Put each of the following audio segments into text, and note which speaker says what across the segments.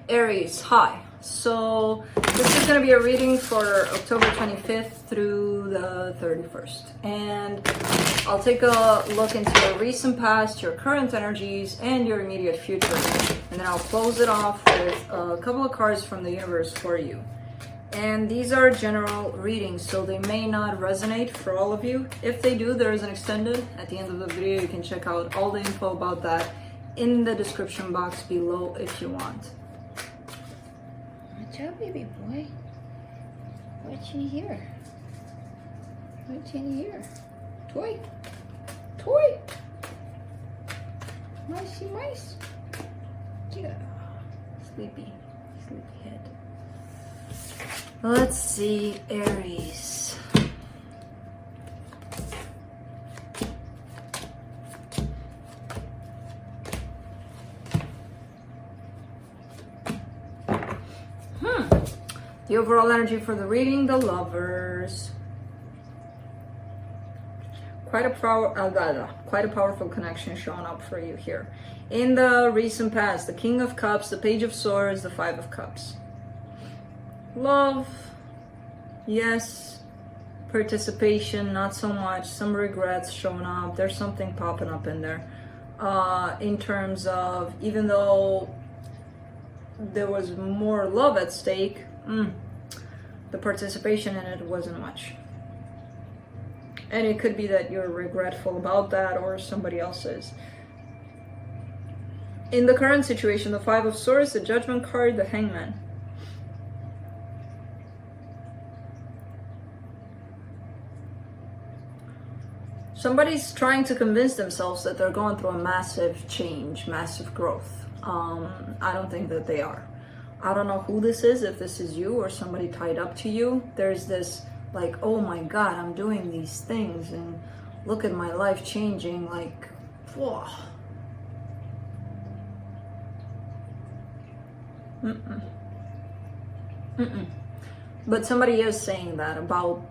Speaker 1: Aries, hi. So this is going to be a reading for October 25th through the 31st. And I'll take a look into your recent past, your current energies, and your immediate future. And then I'll close it off with a couple of cards from the universe for you. And these are general readings, so they may not resonate for all of you. If they do, there is an extended at the end of the video. You can check out all the info about that in the description box below if you want.
Speaker 2: Watch out, baby boy. What's in here? What's in here? Toy. Toy. Micey mice. Yeah. Sleepy. Sleepy head.
Speaker 1: Let's see, Aries. The overall energy for the reading, the Lovers. Quite a powerful connection showing up for you here. In the recent past, the King of Cups, the Page of Swords, the Five of Cups. Love, yes. Participation, not so much. Some regrets showing up. There's something popping up in there. In terms of, even though there was more love at stake, the participation in it wasn't much. And it could be that you're regretful about that, or somebody else is. In the current situation, the Five of Swords, the Judgment card, the Hangman. Somebody's trying to convince themselves that they're going through a massive change, massive growth. I don't think that they are. I don't know who this is, if this is you or somebody tied up to you. There's this like, oh my God, I'm doing these things and look at my life changing, like, whoa. But somebody is saying that about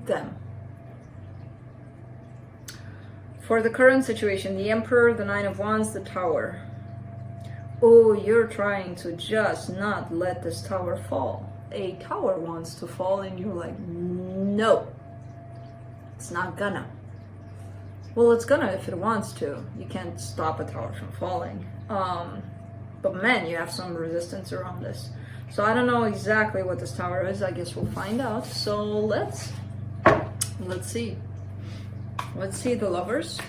Speaker 1: them. For the current situation, the Emperor, the Nine of Wands, the Tower. Oh, you're trying to just not let this tower fall. A tower wants to fall and you're like, no, it's not gonna. Well, it's gonna if it wants to. You can't stop a tower from falling. But man, you have some resistance around this. So I don't know exactly what this tower is. I guess we'll find out. So let's see. Let's see the Lovers.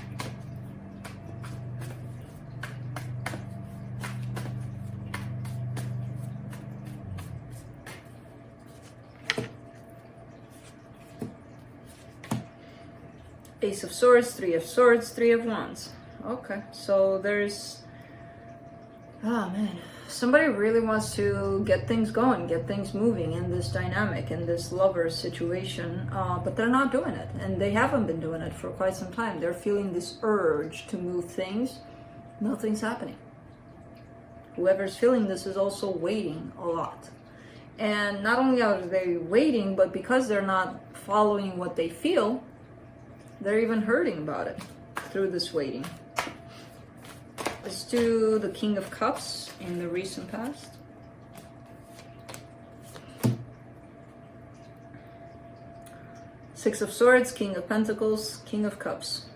Speaker 1: Ace of Swords, Three of Swords, Three of Wands. Okay, so there's, oh man, somebody really wants to get things going, get things moving in this dynamic, in this lover situation, but they're not doing it, and they haven't been doing it for quite some time. They're feeling this urge to move things. Nothing's happening. Whoever's feeling this is also waiting a lot. And not only are they waiting, but because they're not following what they feel, they're even hurting about it through this waiting. Let's do the King of Cups in the recent past. Six of Swords, King of Pentacles, King of Cups.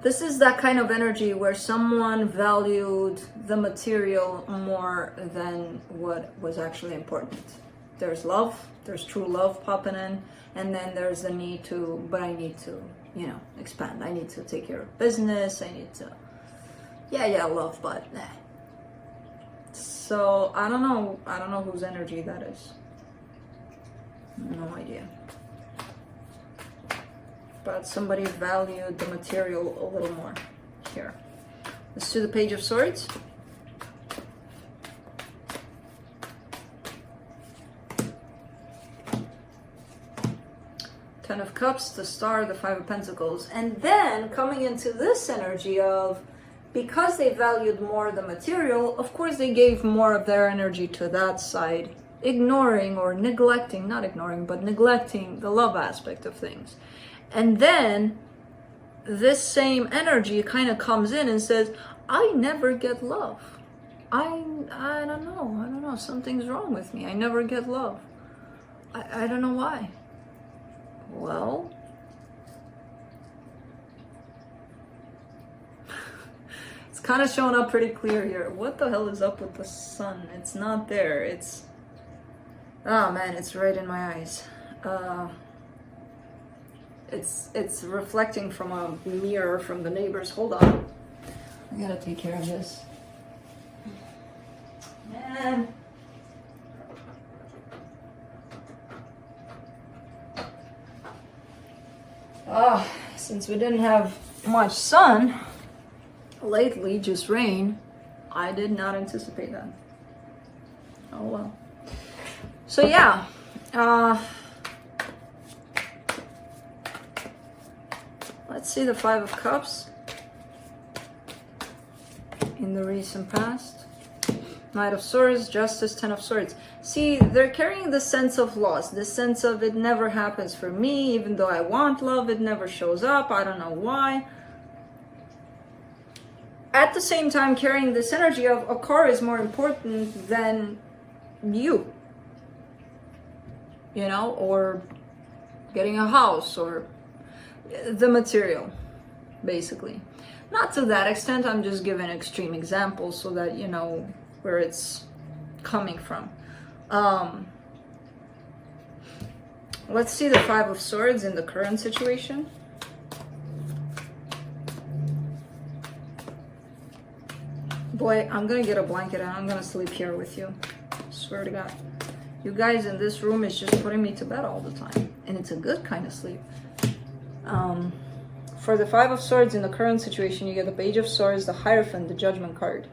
Speaker 1: This is that kind of energy where someone valued the material more than what was actually important. There's love, there's true love popping in, and then there's the need to, but I need to, you know, expand. I need to take care of business. I need to, yeah, love, but nah. So I don't know whose energy that is. No idea. But somebody valued the material a little more here. Let's do the Page of Swords. Ten of Cups, the Star, the Five of Pentacles. And then coming into this energy of, because they valued more the material, of course they gave more of their energy to that side, ignoring or neglecting, not ignoring, but neglecting the love aspect of things. And then this same energy kind of comes in and says, I never get love. I don't know, something's wrong with me. I never get love. I don't know why. Well, it's kind of showing up pretty clear here. What the hell is up with the sun? It's not there. It's, oh man, it's right in my eyes. It's reflecting from a mirror from the neighbors. Hold on, I gotta take care of this. Man. Since we didn't have much sun lately, just rain, I did not anticipate that. Oh well. So yeah, let's see the Five of Cups in the recent past. Knight of Swords, Justice, Ten of Swords. See, they're carrying the sense of loss, the sense of it never happens for me, even though I want love, it never shows up, I don't know why. At the same time, carrying this energy of a car is more important than you. You know, or getting a house, or the material, basically. Not to that extent, I'm just giving extreme examples so that you know where it's coming from. Let's see the Five of Swords in the current situation. Boy, I'm gonna get a blanket and I'm gonna sleep here with you. Swear to God. You guys in this room is just putting me to bed all the time. And it's a good kind of sleep. For the Five of Swords in the current situation, you get the Page of Swords, the Hierophant, the Judgment card.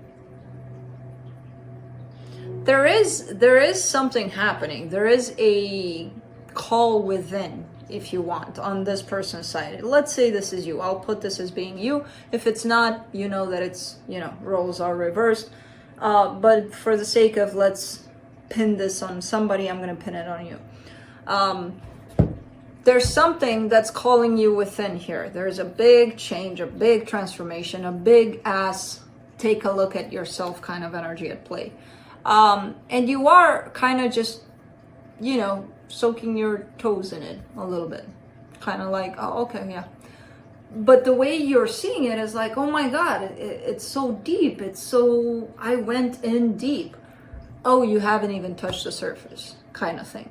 Speaker 1: There is something happening. There is a call within, if you want, on this person's side. Let's say this is you. I'll put this as being you. If it's not, you know that it's, you know, roles are reversed. But for the sake of let's pin this on somebody, I'm going to pin it on you. There's something that's calling you within here. There's a big change, a big transformation, a big ass take a look at yourself kind of energy at play. And you are kind of just, you know, soaking your toes in it a little bit. Kind of like, oh, okay, yeah. But the way you're seeing it is like, oh my God, it's so deep. It's so, I went in deep. Oh, you haven't even touched the surface kind of thing.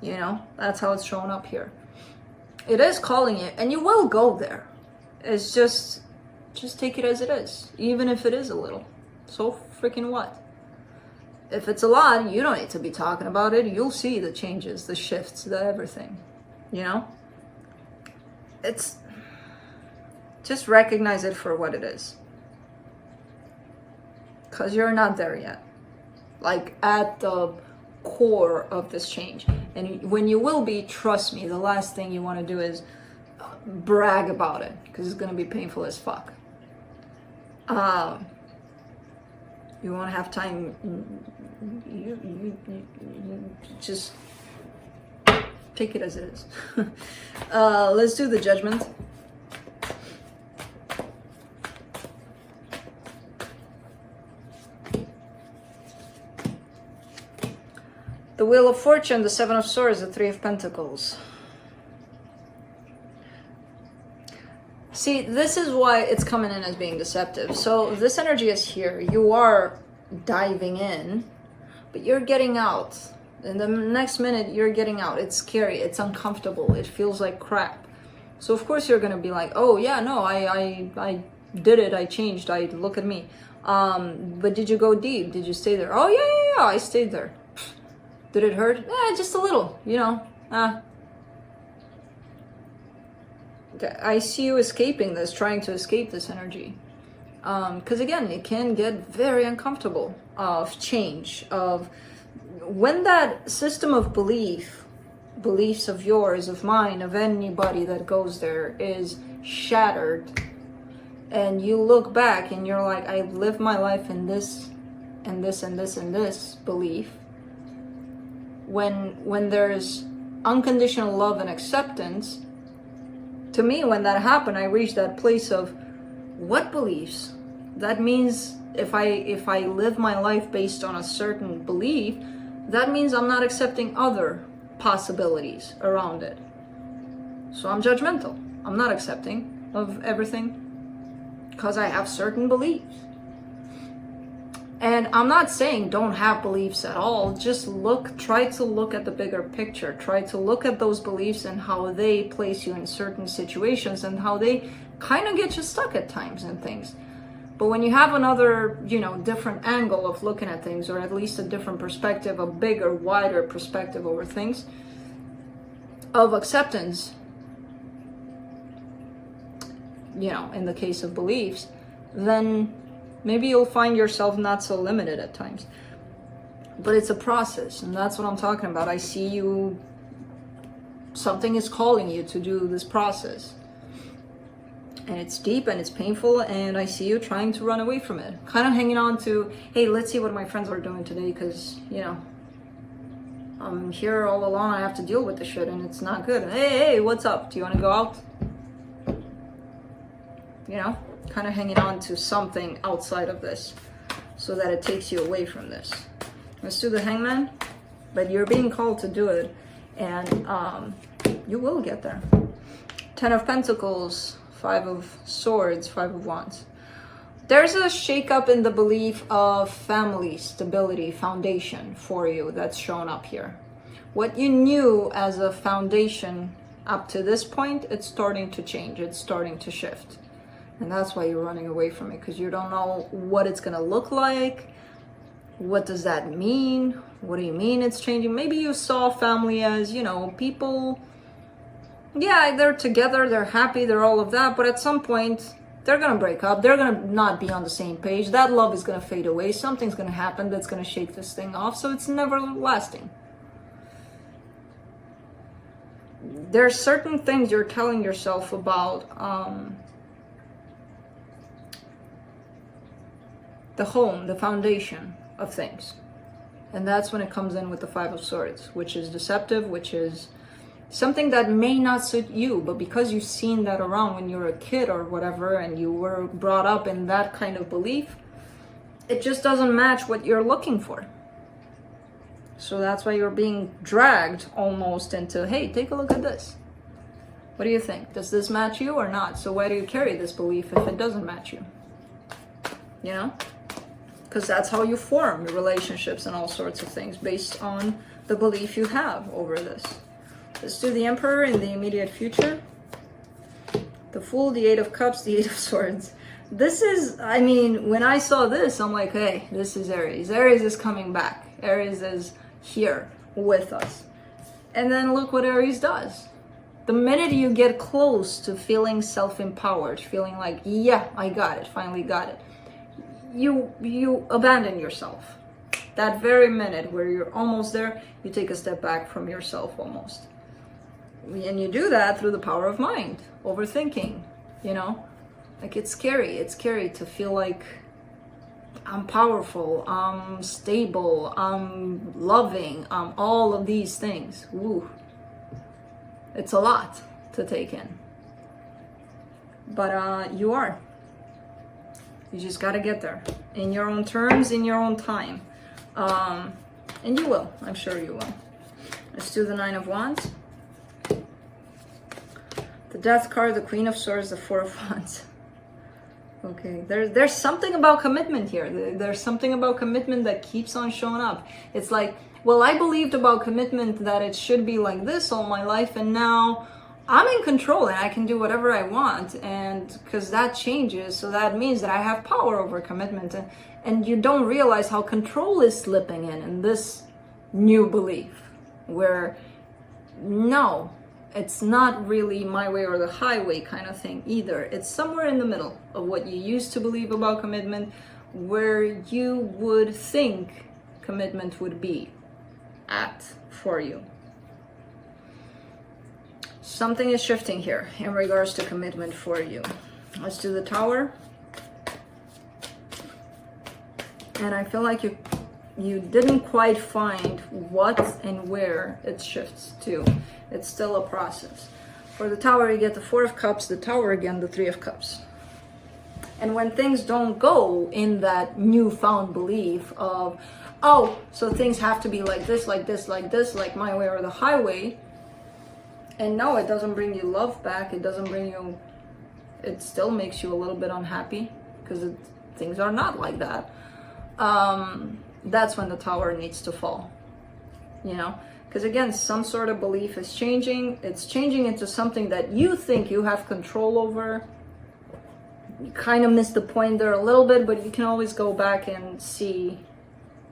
Speaker 1: You know, that's how it's showing up here. It is calling you, and you will go there. It's just take it as it is, even if it is a little. So freaking what? If it's a lot, you don't need to be talking about it. You'll see the changes, the shifts, the everything, you know? It's, just recognize it for what it is. Because you're not there yet. Like, at the core of this change. And when you will be, trust me, the last thing you want to do is brag about it. Because it's going to be painful as fuck. You won't have time. You just take it as it is. Let's do the Judgment. The Wheel of Fortune, the Seven of Swords, the Three of Pentacles. See, this is why it's coming in as being deceptive. So this energy is here. You are diving in, but you're getting out. In the next minute, you're getting out. It's scary. It's uncomfortable. It feels like crap. So of course you're going to be like, oh yeah, no, I did it. I changed. Look at me. But did you go deep? Did you stay there? Oh yeah, I stayed there. Did it hurt? Just a little, you know. I see you escaping this, trying to escape this energy. Because again, it can get very uncomfortable of change, of when that system of beliefs of yours, of mine, of anybody that goes there is shattered, and you look back and you're like, I lived my life in this and this and this and this belief. When there's unconditional love and acceptance, to me, when that happened, I reached that place of what beliefs That means if I live my life based on a certain belief, that means I'm not accepting other possibilities around it. So I'm judgmental. I'm not accepting of everything because I have certain beliefs. And I'm not saying don't have beliefs at all. Just try to look at the bigger picture. Try to look at those beliefs and how they place you in certain situations and how they kind of get you stuck at times and things. But when you have another, different angle of looking at things, or at least a different perspective, a bigger, wider perspective over things, of acceptance, in the case of beliefs, then maybe you'll find yourself not so limited at times. But it's a process, and that's what I'm talking about. I see you, something is calling you to do this process. And it's deep and it's painful, and I see you trying to run away from it. Kind of hanging on to, hey, let's see what my friends are doing today, because, I'm here all alone. I have to deal with the shit, and it's not good. Hey, what's up? Do you want to go out? Kind of hanging on to something outside of this so that it takes you away from this. Let's do the Hangman, but you're being called to do it, and you will get there. 10 of Pentacles, 5 of Swords, 5 of Wands. There's a shakeup in the belief of family, stability, foundation for you that's shown up here. What you knew as a foundation up to this point, it's starting to change, it's starting to shift. And that's why you're running away from it, because you don't know what it's gonna look like. What does that mean? What do you mean it's changing? Maybe you saw family as, people, yeah, they're together, they're happy, they're all of that, but at some point, they're gonna break up, they're gonna not be on the same page, that love is gonna fade away, something's gonna happen that's gonna shake this thing off, so it's never lasting. There's certain things you're telling yourself about the home, the foundation of things. And that's when it comes in with the 5 of Swords, which is deceptive, which is something that may not suit you, but because you've seen that around when you were a kid or whatever, and you were brought up in that kind of belief, it just doesn't match what you're looking for. So that's why you're being dragged almost into, hey, take a look at this. What do you think? Does this match you or not? So why do you carry this belief if it doesn't match you? Because that's how you form your relationships and all sorts of things, based on the belief you have over this. Let's do the Emperor in the immediate future. The Fool, the 8 of Cups, the 8 of Swords. This is, when I saw this, I'm like, hey, this is Aries. Aries is coming back. Aries is here with us. And then look what Aries does. The minute you get close to feeling self-empowered, feeling like, yeah, I got it, finally got it, you abandon yourself. That very minute where you're almost there, you take a step back from yourself almost. And you do that through the power of mind, overthinking, like it's scary to feel like I'm powerful, I'm stable, I'm loving, I'm all of these things. Woo. It's a lot to take in. But you are. You just got to get there in your own terms, in your own time. And you will. I'm sure you will. Let's do the 9 of Wands. The Death card, the Queen of Swords, the 4 of Wands. Okay, there's something about commitment here. There's something about commitment that keeps on showing up. It's like, well, I believed about commitment that it should be like this all my life, and now I'm in control and I can do whatever I want, and because that changes, so that means that I have power over commitment, and you don't realize how control is slipping in this new belief, where no, it's not really my way or the highway kind of thing either. It's somewhere in the middle of what you used to believe about commitment, where you would think commitment would be at for you. Something is shifting here in regards to commitment for you. Let's do the Tower. And I feel like you didn't quite find what and where it shifts to. It's still a process. For the Tower, you get the 4 of Cups, the Tower again, the 3 of Cups. And when things don't go in that newfound belief of, oh, so things have to be like this, like this, like this, like my way or the highway. And no, it doesn't bring you love back. It doesn't bring you, it still makes you a little bit unhappy because things are not like that. That's when the tower needs to fall, you know? Because again, some sort of belief is changing. It's changing into something that you think you have control over. You kind of missed the point there a little bit, but you can always go back and see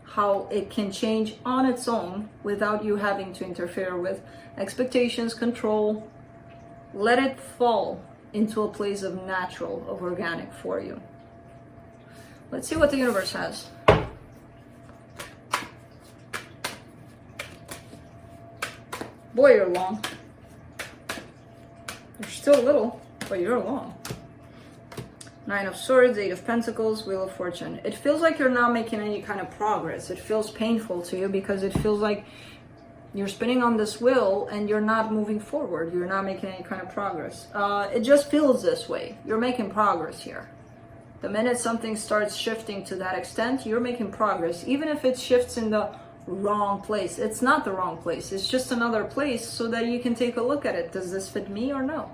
Speaker 1: how it can change on its own without you having to interfere with expectations, control. Let it fall into a place of natural, of organic for you. Let's see what the universe has. Boy, you're long. You're still little, but you're long. 9 of Swords, 8 of Pentacles, Wheel of Fortune. It feels like you're not making any kind of progress. It feels painful to you because it feels like you're spinning on this wheel and you're not moving forward. You're not making any kind of progress. It just feels this way. You're making progress here. The minute something starts shifting to that extent, you're making progress. Even if it shifts in the wrong place. It's not the wrong place. It's just another place so that you can take a look at it. Does this fit me or no?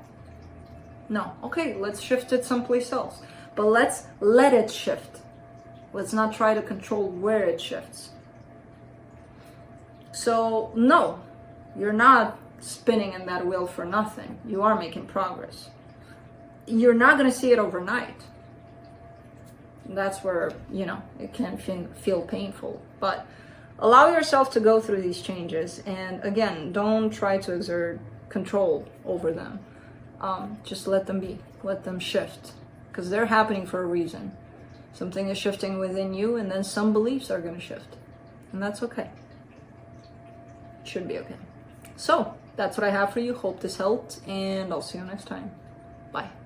Speaker 1: No. Okay, let's shift it someplace else. But let's let it shift. Let's not try to control where it shifts. So, no, you're not spinning in that wheel for nothing. You are making progress. You're not going to see it overnight. That's where, you know, it can feel painful. But allow yourself to go through these changes. And again, don't try to exert control over them. Just let them be, let them shift, because they're happening for a reason. Something is shifting within you, and then some beliefs are going to shift, and that's okay. It should be okay. So that's what I have for you. Hope this helped, and I'll see you next time. Bye.